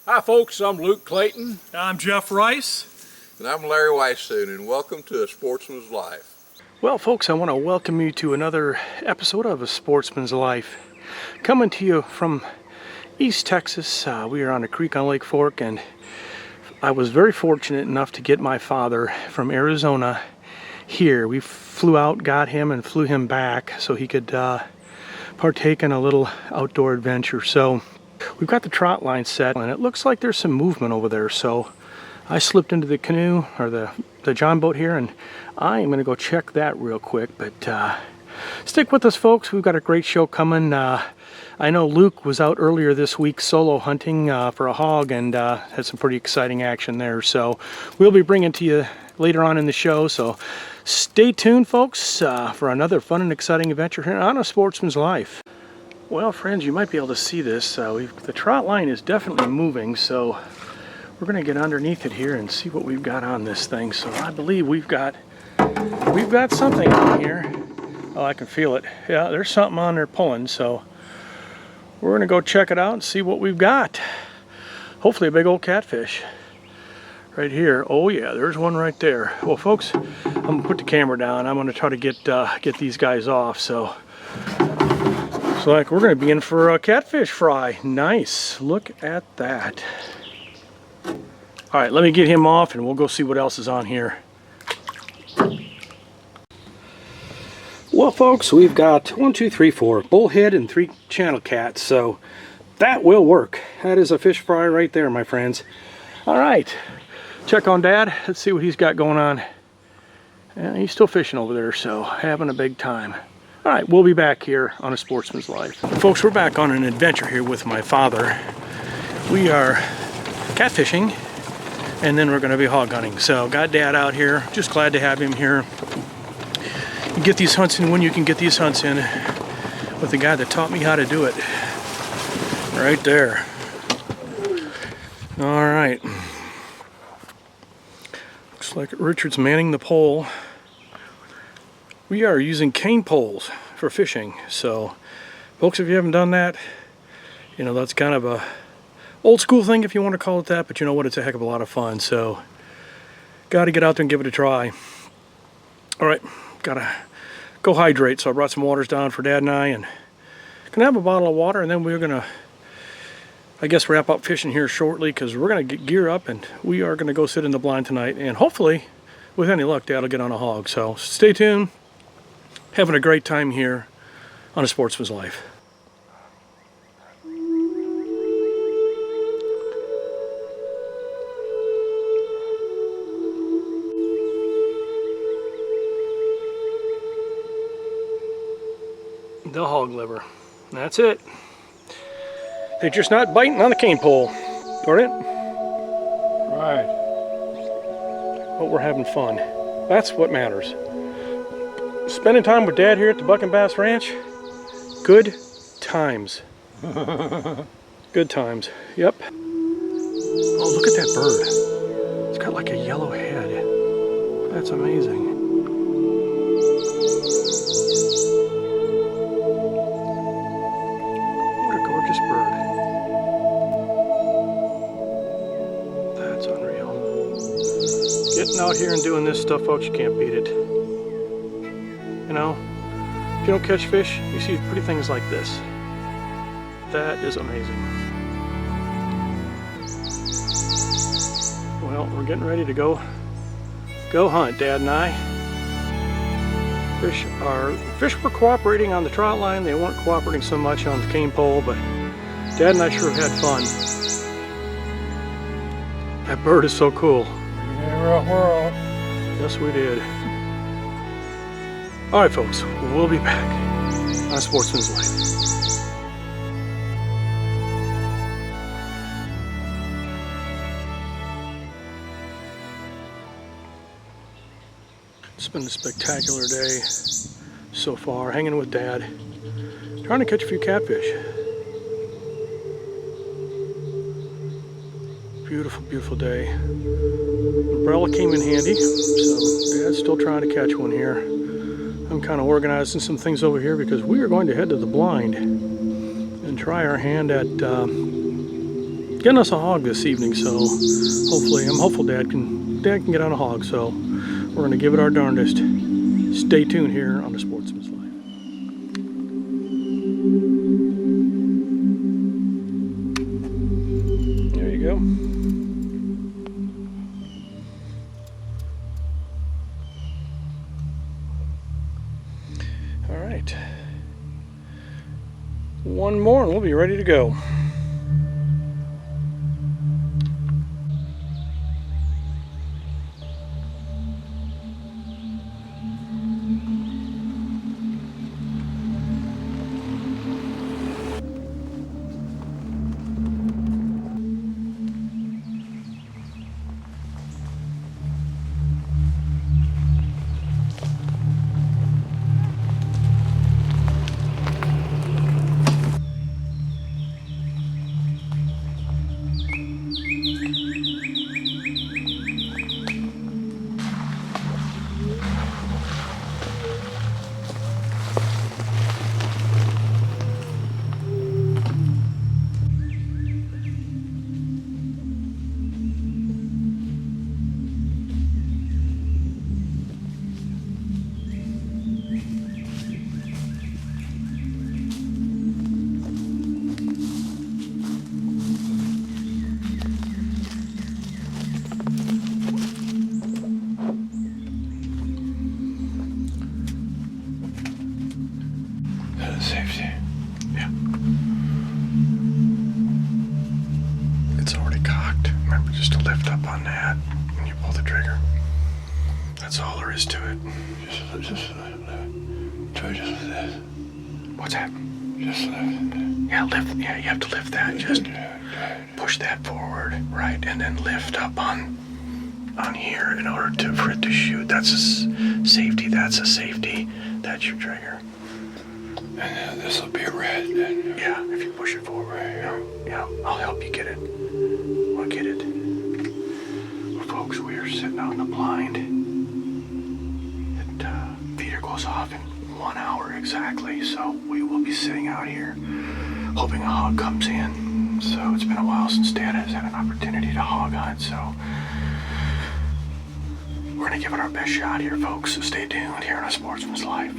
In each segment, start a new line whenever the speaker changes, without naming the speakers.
Hi folks, I'm Luke Clayton.
I'm Jeff Rice.
And I'm Larry Weissoon, and welcome to A Sportsman's Life.
Well folks, I want to welcome you to another episode of A Sportsman's Life. Coming to you from East Texas. We are on a creek on Lake Fork, and I was very fortunate enough to get my father from Arizona here. We flew out, got him, and flew him back so he could partake in a little outdoor adventure. So we've got the trot line set, and it looks like there's some movement over there. So I slipped into the canoe, or the John boat here, and I am going to go check that real quick. But stick with us, folks. We've got a great show coming. I know Luke was out earlier this week solo hunting for a hog, and had some pretty exciting action there. So we'll be bringing to you later on in the show. So stay tuned, folks, for another fun and exciting adventure here on A Sportsman's Life. Well, friends, you might be able to see this. The trot line is definitely moving, so we're going to get underneath it here and see what we've got on this thing. So I believe we've got something on here. Oh, I can feel it. Yeah, there's something on there pulling, so we're going to go check it out and see what we've got. Hopefully a big old catfish right here. Oh yeah, there's one right there. Well, folks, I'm going to put the camera down. I'm going to try to get these guys off. So like we're going to be in for a catfish fry. Nice. Look at that. All right, let me get him off and we'll go see what else is on here. Well, folks, we've got 1, 2, 3, 4 bullhead and 3 channel cats, so that will work. That is a fish fry right there, my friends. All right, check on Dad. Let's see what he's got going on. Yeah, he's still fishing over there, so having a big time. All right, we'll be back here on A Sportsman's Life. Folks, we're back on an adventure here with my father. We are catfishing, and then we're going to be hog hunting. So, got Dad out here. Just glad to have him here. You get these hunts in when you can get these hunts in with the guy that taught me how to do it. Right there. All right. Looks like Richard's manning the pole. We are using cane poles for fishing, so folks, if you haven't done that, you know, that's kind of a old school thing if you want to call it that, but you know what, it's a heck of a lot of fun, so got to get out there and give it a try. All right, gotta go hydrate, so I brought some waters down for Dad and I, and gonna have a bottle of water, and then we're gonna, I guess, wrap up fishing here shortly, because we're gonna get gear up and we are gonna go sit in the blind tonight, and hopefully with any luck Dad will get on a hog. So stay tuned. Having a great time here on A Sportsman's Life. The hog liver. That's it. They're just not biting on the cane pole. Darn it. Right. But we're having fun. That's what matters. Spending time with Dad here at the Buck and Bass Ranch. Good times. Good times. Yep. Oh, look at that bird. It's got like a yellow head. That's amazing. What a gorgeous bird. That's unreal. Getting out here and doing this stuff, folks, you can't beat it. You know, if you don't catch fish, you see pretty things like this. That is amazing. Well, we're getting ready to go hunt, Dad and I. Fish were cooperating on the trot line. They weren't cooperating so much on the cane pole, but Dad and I sure had fun. That bird is so cool. Yes, we did. All right, folks, we'll be back on Sportsman's Life. It's been a spectacular day so far, hanging with Dad, trying to catch a few catfish. Beautiful, beautiful day. Umbrella came in handy, so Dad's still trying to catch one here. I'm kind of organizing some things over here because we are going to head to the blind and try our hand at getting us a hog this evening. So hopefully, I'm hopeful Dad can get on a hog. So we're going to give it our darndest. Stay tuned here on the Sportsman's Life. There you go. All right. One more and we'll be ready to go. Safety. Yeah. It's already cocked. Remember just to lift up on that when you pull the trigger. That's all there is to it. Try just with this. What's that? Just lift. Yeah, lift. Yeah, you have to lift that. Just push that forward, right, and then lift up on here in order for it to shoot. That's a safety. That's a safety. That's your trigger. And then this will be red. Then, yeah, if you push it forward. Yeah, I'll help you get it. We'll get it. Well, folks, we are sitting out in the blind. Feeder goes off in 1 hour exactly, so we will be sitting out here hoping a hog comes in. So it's been a while since Dad has had an opportunity to hog hunt, so we're going to give it our best shot here, folks. So stay tuned here on A Sportsman's Life.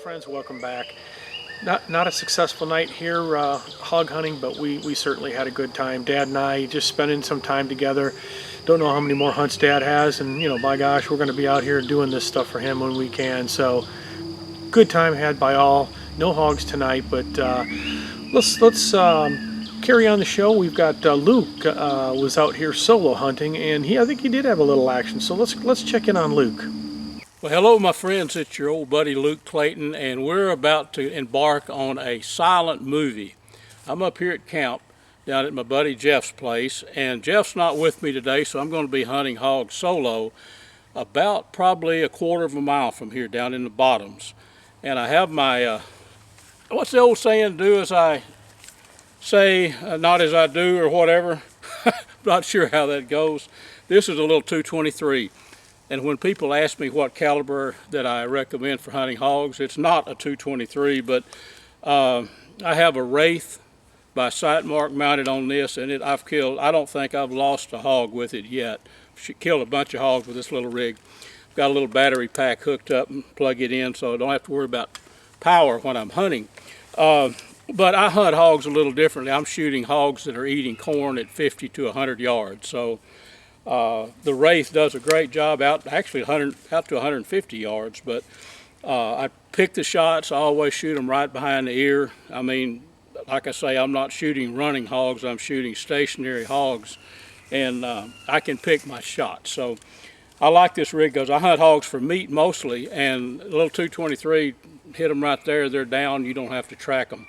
Friends, welcome back. Not a successful night here hog hunting, but we certainly had a good time. Dad and I just spending some time together. Don't know how many more hunts Dad has, and by gosh, we're going to be out here doing this stuff for him when we can. So good time had by all. No hogs tonight, but let's carry on the show. We've got Luke was out here solo hunting, and I think he did have a little action. So let's check in on Luke.
Well, hello, my friends. It's your old buddy Luke Clayton, and we're about to embark on a silent movie. I'm up here at camp down at my buddy Jeff's place, and Jeff's not with me today, so I'm going to be hunting hogs solo about probably a quarter of a mile from here down in the bottoms. And I have my what's the old saying, do as I say, not as I do, or whatever. Not sure how that goes. This is a little 223, and when people ask me what caliber that I recommend for hunting hogs, it's not a 223, but I have a Wraith by sight mark mounted on this, and I don't think I've lost a hog with it yet. Killed a bunch of hogs with this little rig. Got a little battery pack hooked up and plug it in, so I don't have to worry about power when I'm hunting. But I hunt hogs a little differently. I'm shooting hogs that are eating corn at 50 to 100 yards. So the Wraith does a great job out to 150 yards, but I pick the shots. I always shoot them right behind the ear. I mean, like I say, I'm not shooting running hogs, I'm shooting stationary hogs, and I can pick my shots. So I like this rig because I hunt hogs for meat mostly, and a little 223, hit them right there, they're down, you don't have to track them.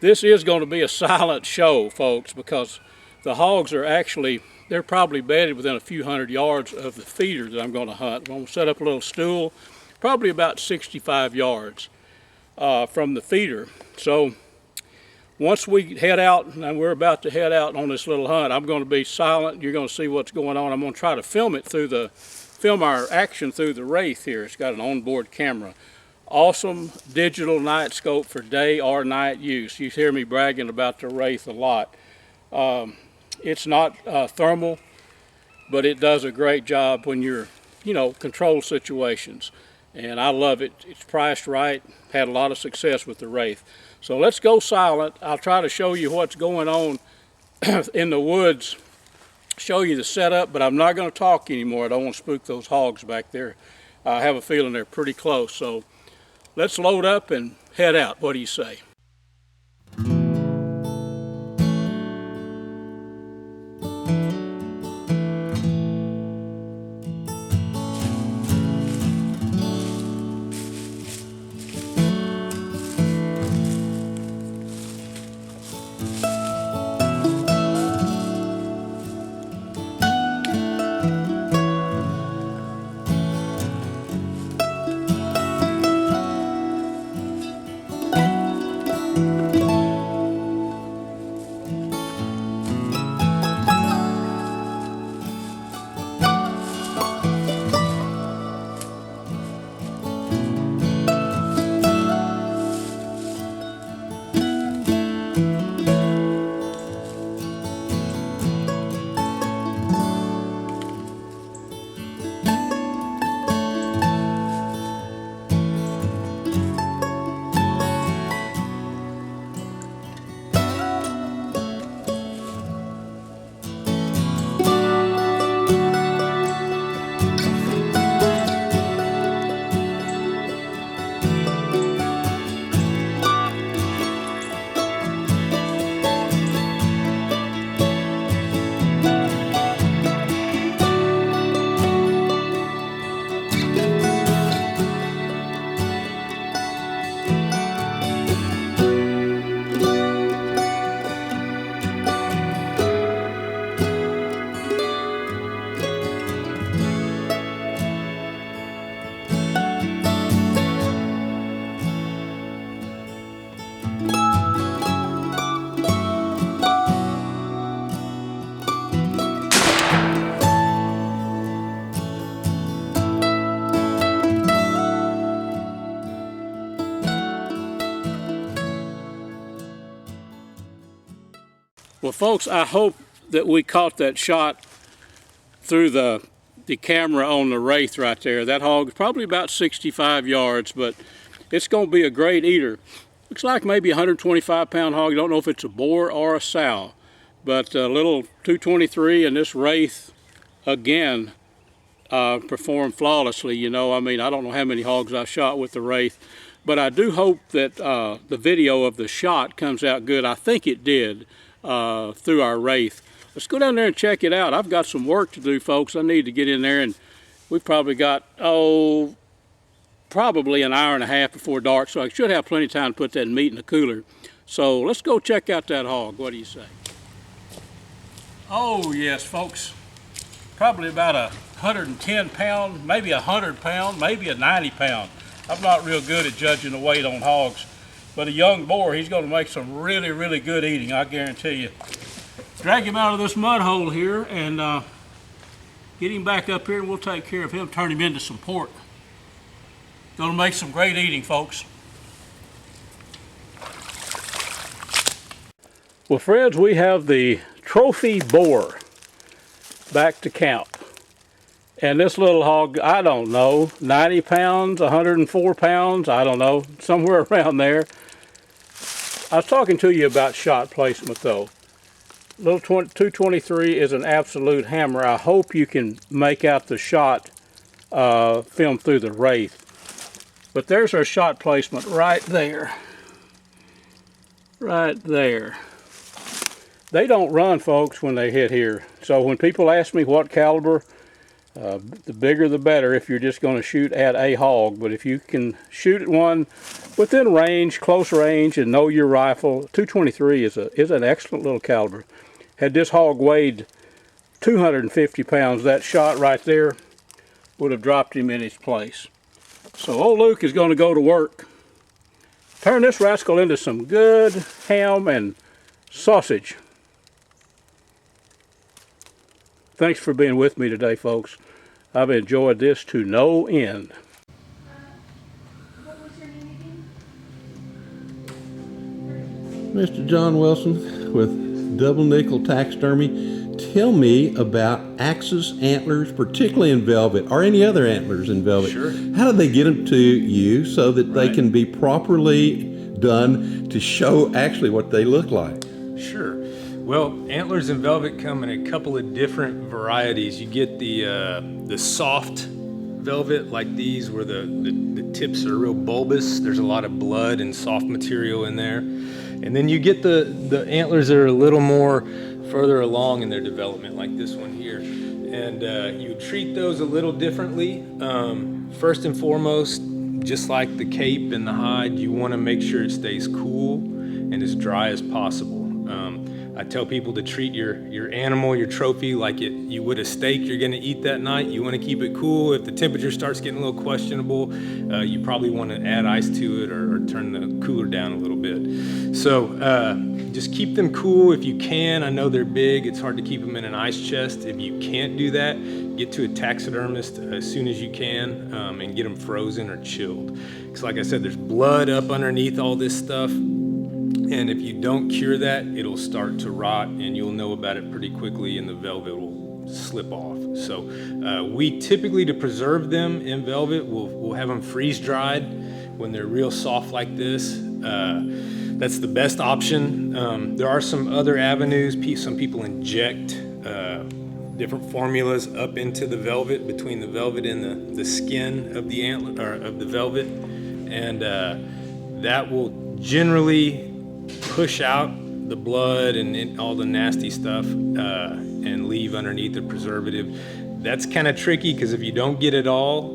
This is going to be a silent show, folks, because the hogs are actually, they're probably bedded within a few hundred yards of the feeder that I'm going to hunt. I'm going to set up a little stool, probably about 65 yards from the feeder. So once we head out, and we're about to head out on this little hunt, I'm going to be silent. You're going to see what's going on. I'm going to try to film our action through the Wraith here. It's got an onboard camera. Awesome digital night scope for day or night use. You hear me bragging about the Wraith a lot. It's not thermal, but it does a great job when you're, control situations. And I love it. It's priced right. Had a lot of success with the Wraith. So let's go silent. I'll try to show you what's going on in the woods, show you the setup, but I'm not going to talk anymore. I don't want to spook those hogs back there. I have a feeling they're pretty close. So let's load up and head out. What do you say? Well, folks, I hope that we caught that shot through the camera on the Wraith right there. That hog is probably about 65 yards, but it's going to be a great eater. Looks like maybe a 125-pound hog. You don't know if it's a boar or a sow, but a little 223, and this Wraith, again, performed flawlessly. I don't know how many hogs I shot with the Wraith, but I do hope that the video of the shot comes out good. I think it did through our Wraith. Let's go down there and check it out. I've got some work to do, folks. I need to get in there, and we've probably got, probably an hour and a half before dark, so I should have plenty of time to put that meat in the cooler. So let's go check out that hog. What do you say? Oh yes, folks. Probably about 110 pound, maybe 100 pound, maybe a 90 pound. I'm not real good at judging the weight on hogs, but a young boar, he's going to make some really, really good eating, I guarantee you. Drag him out of this mud hole here and get him back up here and we'll take care of him, turn him into some pork. Going to make some great eating, folks. Well, friends, we have the trophy boar back to camp. And this little hog, I don't know, 90 pounds, 104 pounds, I don't know, somewhere around there. I was talking to you about shot placement though. Little 223 is an absolute hammer. I hope you can make out the shot filmed through the wraith. But there's our shot placement right there. Right there. They don't run, folks, when they hit here. So when people ask me what caliber, the bigger the better if you're just going to shoot at a hog. But if you can shoot at one within range, close range, and know your rifle, 223 is an excellent little caliber. Had this hog weighed 250 pounds, that shot right there would have dropped him in his place. So old Luke is going to go to work. Turn this rascal into some good ham and sausage. Thanks for being with me today, folks. I've enjoyed this to no end.
What was your name again?
Mr. John Wilson with Double Nickle Taxidermy. Tell me about axes, antlers, particularly in velvet, or any other antlers in velvet.
Sure.
How do they get them to you so that they
Right.
can be properly done to show actually what they look like?
Sure. Well, antlers in velvet come in a couple of different varieties. You get the soft velvet like these, where the tips are real bulbous. There's a lot of blood and soft material in there. And then you get the antlers that are a little more further along in their development, like this one here. And you treat those a little differently. First and foremost, just like the cape and the hide, you want to make sure it stays cool and as dry as possible. I tell people to treat your animal, your trophy, like you would a steak you're going to eat that night. You want to keep it cool. If the temperature starts getting a little questionable, you probably want to add ice to it or turn the cooler down a little bit. So just keep them cool if you can. I know they're big. It's hard to keep them in an ice chest. If you can't do that, get to a taxidermist as soon as you can and get them frozen or chilled. Because like I said, there's blood up underneath all this stuff. And if you don't cure that, it'll start to rot and you'll know about it pretty quickly and the velvet will slip off. So we typically, to preserve them in velvet, we'll have them freeze dried when they're real soft like this. That's the best option. There are some other avenues. Some people inject different formulas up into the velvet, between the velvet and the skin of the antler, or of the velvet. And that will generally push out the blood and all the nasty stuff and leave underneath the preservative. That's kind of tricky because if you don't get it all,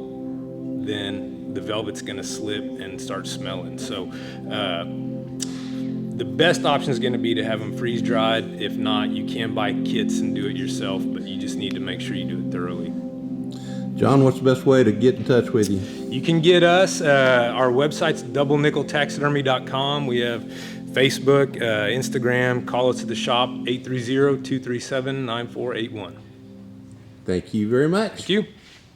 then the velvet's going to slip and start smelling. So the best option is going to be to have them freeze dried. If not, you can buy kits and do it yourself, but you just need to make sure you do it thoroughly.
John, what's the best way to get in touch with you?
You can get us. Our website's doublenickeltaxidermy.com. We have Facebook, Instagram. Call us at the shop, 830-237-9481.
Thank you very much.
Thank you.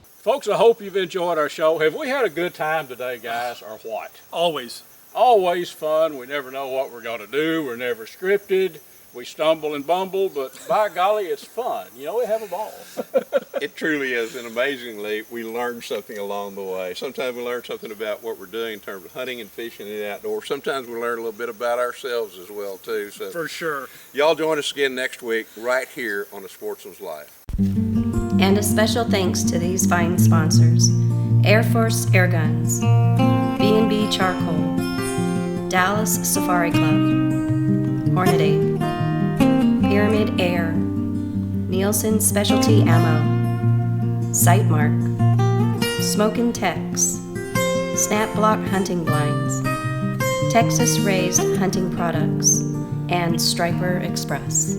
Folks, I hope you've enjoyed our show. Have we had a good time today, guys, or what?
Always.
Always fun. We never know what we're going to do. We're never scripted. We stumble and bumble, but by golly, it's fun. You know, we have a ball.
It truly is, and amazingly, we learn something along the way. Sometimes we learn something about what we're doing in terms of hunting and fishing in the outdoors. Sometimes we learn a little bit about ourselves as well, too. So
For sure.
y'all join us again next week right here on The Sportsman's Life.
And a special thanks to these fine sponsors: Air Force Air Guns, B&B Charcoal, Dallas Safari Club, Hornady, Pyramid Air, Nielsen Specialty Ammo, Sightmark, Smokin' Tex, Snap Block Hunting Blinds, Texas Raised Hunting Products, and Striper Express.